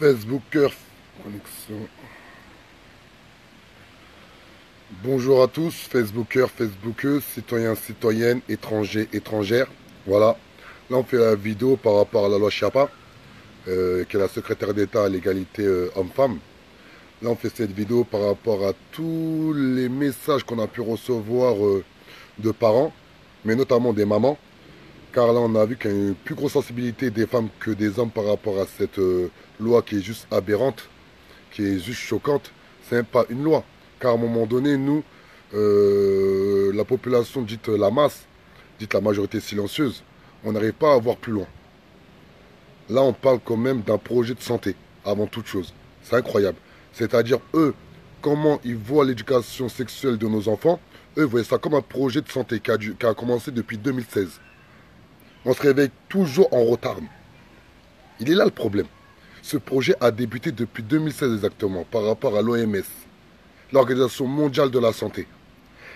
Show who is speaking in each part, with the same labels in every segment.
Speaker 1: Facebooker, connexion. Bonjour à tous, Facebookers, Facebookeuses, citoyens, citoyennes, étrangers, étrangères. Voilà. Là, on fait la vidéo par rapport à la loi Chiappa, qui est la secrétaire d'État à l'égalité homme-femme. Là, on fait cette vidéo par rapport à tous les messages qu'on a pu recevoir de parents, mais notamment des mamans. Car là, on a vu qu'il y a une plus grosse sensibilité des femmes que des hommes par rapport à cette loi qui est juste aberrante, qui est juste choquante. C'est même pas une loi. Car à un moment donné, nous, la population dite la masse, dite la majorité silencieuse, on n'arrive pas à voir plus loin. Là, on parle quand même d'un projet de santé, avant toute chose. C'est incroyable. C'est-à-dire, eux, comment ils voient l'éducation sexuelle de nos enfants, eux voient ça comme un projet de santé qui a commencé depuis 2016. On se réveille toujours en retard. Il est là le problème. Ce projet a débuté depuis 2016 exactement, par rapport à l'OMS, l'Organisation mondiale de la santé.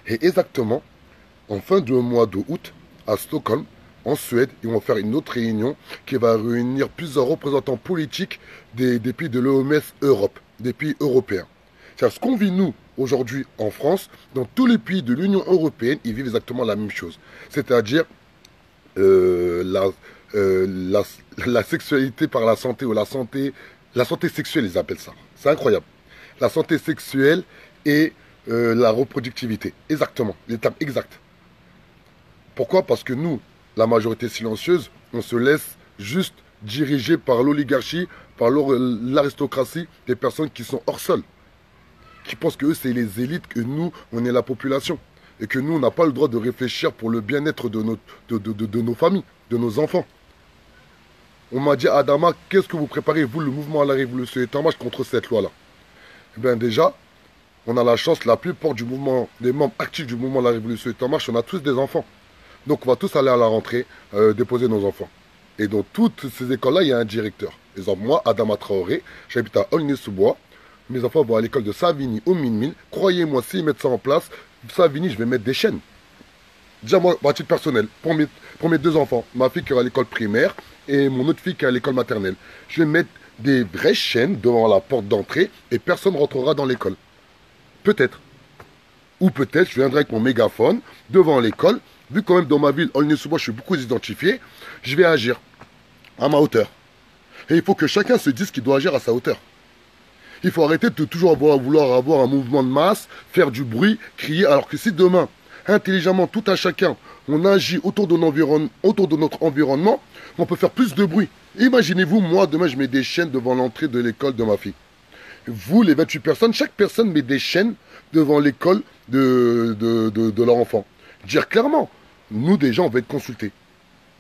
Speaker 1: Et exactement, en fin du mois d'août, à Stockholm, en Suède, ils vont faire une autre réunion qui va réunir plusieurs représentants politiques des pays de l'OMS Europe, des pays européens. C'est ce qu'on vit nous aujourd'hui en France, dans tous les pays de l'Union européenne, ils vivent exactement la même chose. C'est-à-dire la sexualité par la santé, ou la santé sexuelle, ils appellent ça. C'est incroyable. La santé sexuelle et la reproductivité. Exactement, les termes exacts. Pourquoi? Parce que nous, la majorité silencieuse, on se laisse juste diriger par l'oligarchie, par l'aristocratie, des personnes qui sont hors sol, qui pensent que eux, c'est les élites, que nous, on est la population. Et que nous, on n'a pas le droit de réfléchir pour le bien-être de nos familles, de nos enfants. On m'a dit, Adama, qu'est-ce que vous préparez, vous, le mouvement à la révolution est en marche contre cette loi-là? Eh bien déjà, on a la chance, la plupart des membres actifs du mouvement à la révolution est en marche, on a tous des enfants. Donc on va tous aller à la rentrée déposer nos enfants. Et dans toutes ces écoles-là, il y a un directeur. Exemple, moi, Adama Traoré, j'habite à Aulnay-sous-Bois. Mes enfants vont à l'école de Savigny au Minmil. Croyez-moi, s'ils mettent ça en place, Savigny, je vais mettre des chaînes. Déjà, moi, à titre personnel, pour mes deux enfants, ma fille qui est à l'école primaire et mon autre fille qui est à l'école maternelle, je vais mettre des vraies chaînes devant la porte d'entrée et personne ne rentrera dans l'école. Peut-être. Ou peut-être, je viendrai avec mon mégaphone devant l'école. Vu quand même dans ma ville, Aulnay-sous-Bois, je suis beaucoup identifié, je vais agir à ma hauteur. Et il faut que chacun se dise qu'il doit agir à sa hauteur. Il faut arrêter de toujours vouloir avoir un mouvement de masse, faire du bruit, crier, alors que si demain, intelligemment, tout à chacun, on agit autour de notre environnement, on peut faire plus de bruit. Imaginez-vous, moi, demain, je mets des chaînes devant l'entrée de l'école de ma fille. Vous, les 28 personnes, chaque personne met des chaînes devant l'école de leur enfant. Dire clairement, nous, déjà, on va être consultés.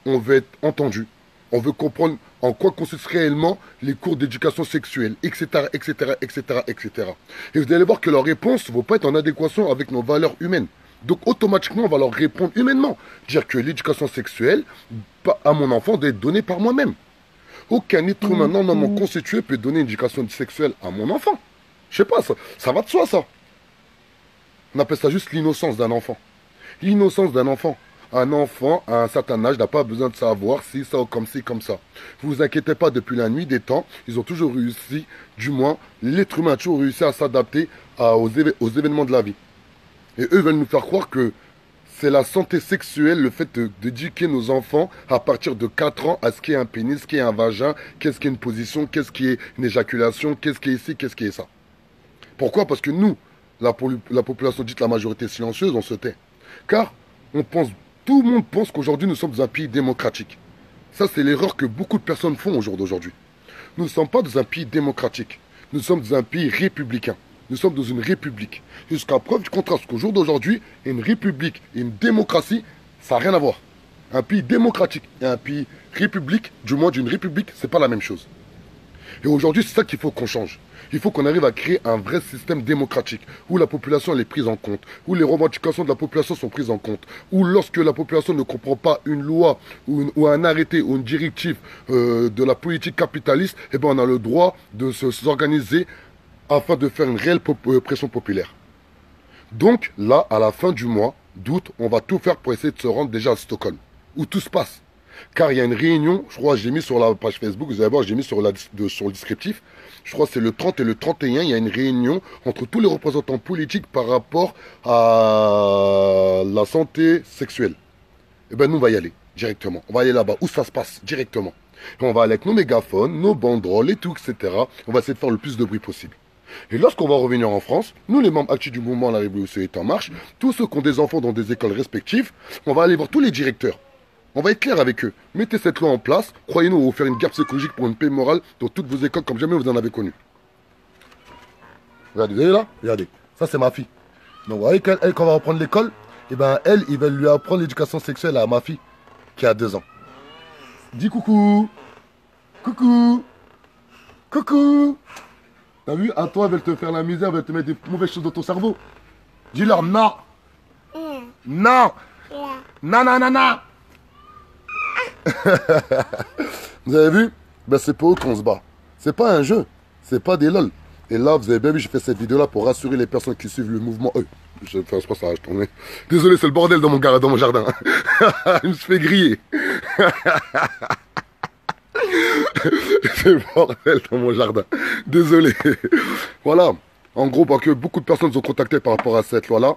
Speaker 1: On va être entendus. On veut comprendre en quoi consistent réellement les cours d'éducation sexuelle, etc., etc., etc., etc. Et vous allez voir que leurs réponses ne vont pas être en adéquation avec nos valeurs humaines. Donc, automatiquement, on va leur répondre humainement. Dire que l'éducation sexuelle, à mon enfant, doit être donnée par moi-même. Aucun être humain normalement constitué peut donner une éducation sexuelle à mon enfant. Je sais pas, ça va de soi, ça. On appelle ça juste l'innocence d'un enfant. L'innocence d'un enfant. Un enfant, à un certain âge, n'a pas besoin de savoir si ça ou comme ci, comme ça. Vous vous inquiétez pas, depuis la nuit des temps, ils ont toujours réussi, du moins, l'être humain a toujours réussi à s'adapter aux événements de la vie. Et eux veulent nous faire croire que c'est la santé sexuelle, le fait d'éduquer nos enfants à partir de 4 ans à ce qu'est un pénis, ce qu'est un vagin, qu'est-ce qu'est une position, qu'est-ce qui est une éjaculation, qu'est-ce qui est ici, qu'est-ce qui est ça. Pourquoi? Parce que nous, la population dite la majorité silencieuse, on se tait. Car tout le monde pense qu'aujourd'hui nous sommes dans un pays démocratique. Ça, c'est l'erreur que beaucoup de personnes font au jour d'aujourd'hui. Nous ne sommes pas dans un pays démocratique. Nous sommes dans un pays républicain. Nous sommes dans une république. Jusqu'à preuve du contraire, parce qu'au jour d'aujourd'hui, une république et une démocratie, ça n'a rien à voir. Un pays démocratique et un pays république, du moins d'une république, c'est pas la même chose. Et aujourd'hui, c'est ça qu'il faut qu'on change. Il faut qu'on arrive à créer un vrai système démocratique, où la population elle est prise en compte, où les revendications de la population sont prises en compte, où lorsque la population ne comprend pas une loi, ou un arrêté, ou une directive de la politique capitaliste, eh ben on a le droit de s'organiser afin de faire une réelle pression populaire. Donc là, à la fin du mois d'août, on va tout faire pour essayer de se rendre déjà à Stockholm, où tout se passe. Car il y a une réunion, je crois, j'ai mis sur la page Facebook, vous allez voir, j'ai mis sur le descriptif, je crois que c'est le 30 et le 31, il y a une réunion entre tous les représentants politiques par rapport à la santé sexuelle. Eh bien, nous, on va y aller directement. On va aller là-bas, où ça se passe directement. Et on va aller avec nos mégaphones, nos banderoles et tout, etc. On va essayer de faire le plus de bruit possible. Et lorsqu'on va revenir en France, nous, les membres actifs du mouvement La Révolution est en marche, tous ceux qui ont des enfants dans des écoles respectives, on va aller voir tous les directeurs. On va être clair avec eux. Mettez cette loi en place. Croyez-nous, on va vous faire une guerre psychologique pour une paix morale dans toutes vos écoles comme jamais vous en avez connu. Regardez, vous voyez là? Regardez. Ça, c'est ma fille. Donc, vous voyez qu'elle, quand on va reprendre l'école, eh ben, elle, ils veulent lui apprendre l'éducation sexuelle à ma fille, qui a 2 ans. Dis coucou. Coucou. Coucou. T'as vu? À toi, elles veulent te faire la misère, elles veulent te mettre des mauvaises choses dans ton cerveau. Dis-leur non. Non. Non, non, non, non. Vous avez vu? Ben c'est pour eux qu'on se bat. C'est pas un jeu. C'est pas des lol. Et là, vous avez bien vu, j'ai fait cette vidéo-là pour rassurer les personnes qui suivent le mouvement. Je fais un passage tourné. Désolé, c'est le bordel dans mon jardin. Il me fait griller. C'est le bordel dans mon jardin. Désolé. Voilà. En gros, parce que beaucoup de personnes nous ont contacté par rapport à cette loi-là.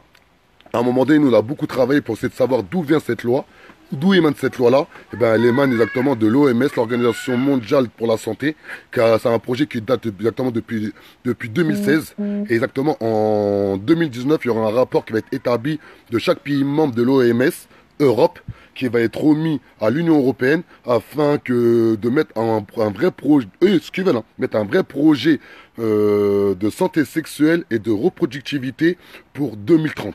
Speaker 1: À un moment donné, nous, on a beaucoup travaillé pour essayer de savoir d'où vient cette loi. D'où émane cette loi-là? Eh ben, elle émane exactement de l'OMS, l'Organisation mondiale pour la santé, car c'est un projet qui date exactement depuis 2016. Et exactement en 2019, il y aura un rapport qui va être établi de chaque pays membre de l'OMS, Europe, qui va être remis à l'Union européenne afin de mettre un vrai projet, ce qu'ils veulent, mettre un vrai projet de santé sexuelle et de reproductivité pour 2030.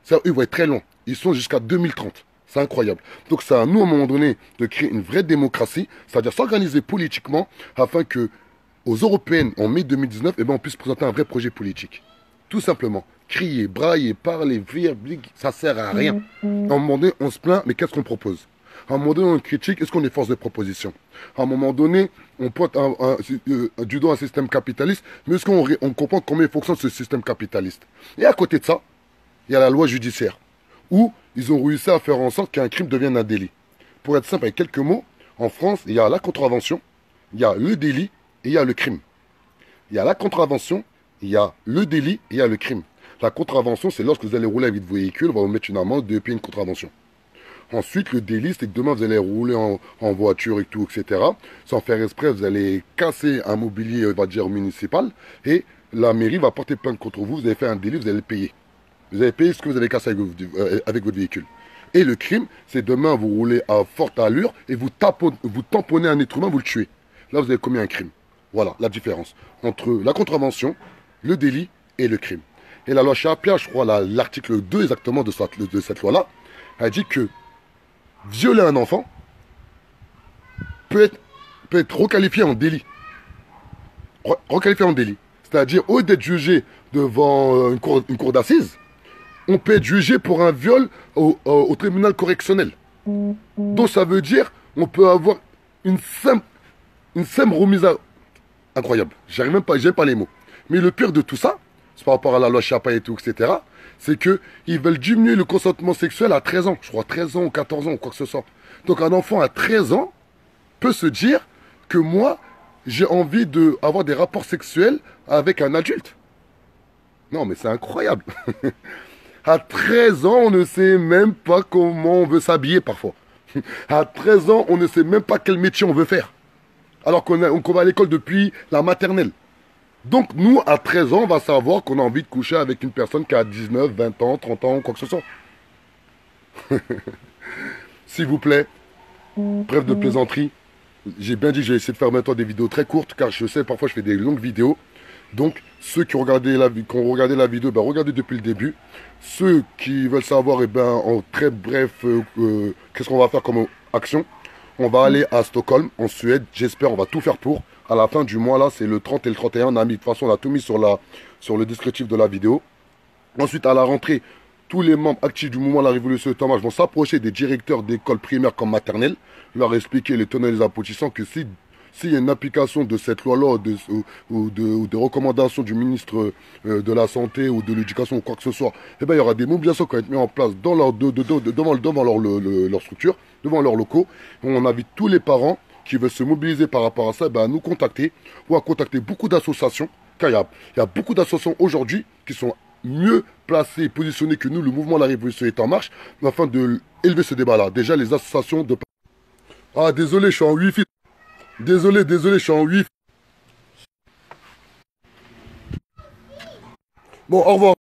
Speaker 1: Ça, eux, ils vont être très longs. Ils sont jusqu'à 2030. C'est incroyable. Donc c'est à nous, à un moment donné, de créer une vraie démocratie, c'est-à-dire s'organiser politiquement, afin que, aux Européennes, en mai 2019, eh ben, on puisse présenter un vrai projet politique. Tout simplement. Crier, brailler, parler, vire, ça sert à rien. À un moment donné, on se plaint, mais qu'est-ce qu'on propose? À un moment donné, on critique, est-ce qu'on est force de proposition? À un moment donné, on pointe du doigt un système capitaliste, mais est-ce qu'on comprend comment il fonctionne ce système capitaliste? Et à côté de ça, il y a la loi judiciaire, où ils ont réussi à faire en sorte qu'un crime devienne un délit. Pour être simple, avec quelques mots, en France, il y a la contravention, il y a le délit et il y a le crime. Il y a la contravention, il y a le délit et il y a le crime. La contravention, c'est lorsque vous allez rouler avec votre véhicule, on va vous mettre une amende de payer une contravention. Ensuite, le délit, c'est que demain, vous allez rouler en voiture et tout, etc. Sans faire exprès, vous allez casser un mobilier, on va dire, municipal, et la mairie va porter plainte contre vous, vous avez fait un délit, vous allez le payer. Vous avez payé ce que vous avez cassé avec votre véhicule. Et le crime, c'est demain, vous roulez à forte allure et vous tamponnez un être humain, vous le tuez. Là, vous avez commis un crime. Voilà la différence entre la contravention, le délit et le crime. Et la loi Chapia, je crois, l'article 2 exactement de cette loi-là, a dit que violer un enfant peut être requalifié en délit. Requalifié en délit. C'est-à-dire, au lieu d'être jugé devant une cour d'assises, on peut être jugé pour un viol au tribunal correctionnel. Donc ça veut dire on peut avoir une simple remise à... Incroyable. J'arrive même pas, j'ai pas les mots. Mais le pire de tout ça, c'est par rapport à la loi Chapa et tout, etc., c'est qu'ils veulent diminuer le consentement sexuel à 13 ans. Je crois 13 ans ou 14 ans ou quoi que ce soit. Donc un enfant à 13 ans peut se dire que moi, j'ai envie d'avoir des rapports sexuels avec un adulte. Non mais c'est incroyable. À 13 ans, on ne sait même pas comment on veut s'habiller parfois. À 13 ans, on ne sait même pas quel métier on veut faire. Alors qu'on va à l'école depuis la maternelle. Donc nous, à 13 ans, on va savoir qu'on a envie de coucher avec une personne qui a 19, 20 ans, 30 ans, quoi que ce soit. S'il vous plaît, bref de plaisanterie. J'ai bien dit que j'ai essayé de faire maintenant des vidéos très courtes, car je sais, parfois je fais des longues vidéos. Donc, ceux qui ont regardé la vidéo, ben, regardez depuis le début. Ceux qui veulent savoir, eh ben, en très bref, qu'est-ce qu'on va faire comme action? On va aller à Stockholm, en Suède. J'espère, on va tout faire pour. À la fin du mois, là, c'est le 30 et le 31. On a mis, de toute façon, on a tout mis sur le descriptif de la vidéo. Ensuite, à la rentrée, tous les membres actifs du mouvement La Révolution est en marche vont s'approcher des directeurs d'écoles primaires comme maternelles, leur expliquer les tenants et les aboutissants que si s'il y a une application de cette loi-là ou des recommandations du ministre de la Santé ou de l'Éducation ou quoi que ce soit, eh ben, il y aura des mobilisations qui vont être mises en place dans leur structure, devant leurs locaux. On invite tous les parents qui veulent se mobiliser par rapport à ça, ben, à nous contacter ou à contacter beaucoup d'associations, car il y a beaucoup d'associations aujourd'hui qui sont mieux placées et positionnées que nous, le mouvement La Révolution est en marche, afin de élever ce débat-là. Déjà, les associations de... Ah, désolé, je suis en wifi. Désolé, je suis en wifi. Bon, au revoir.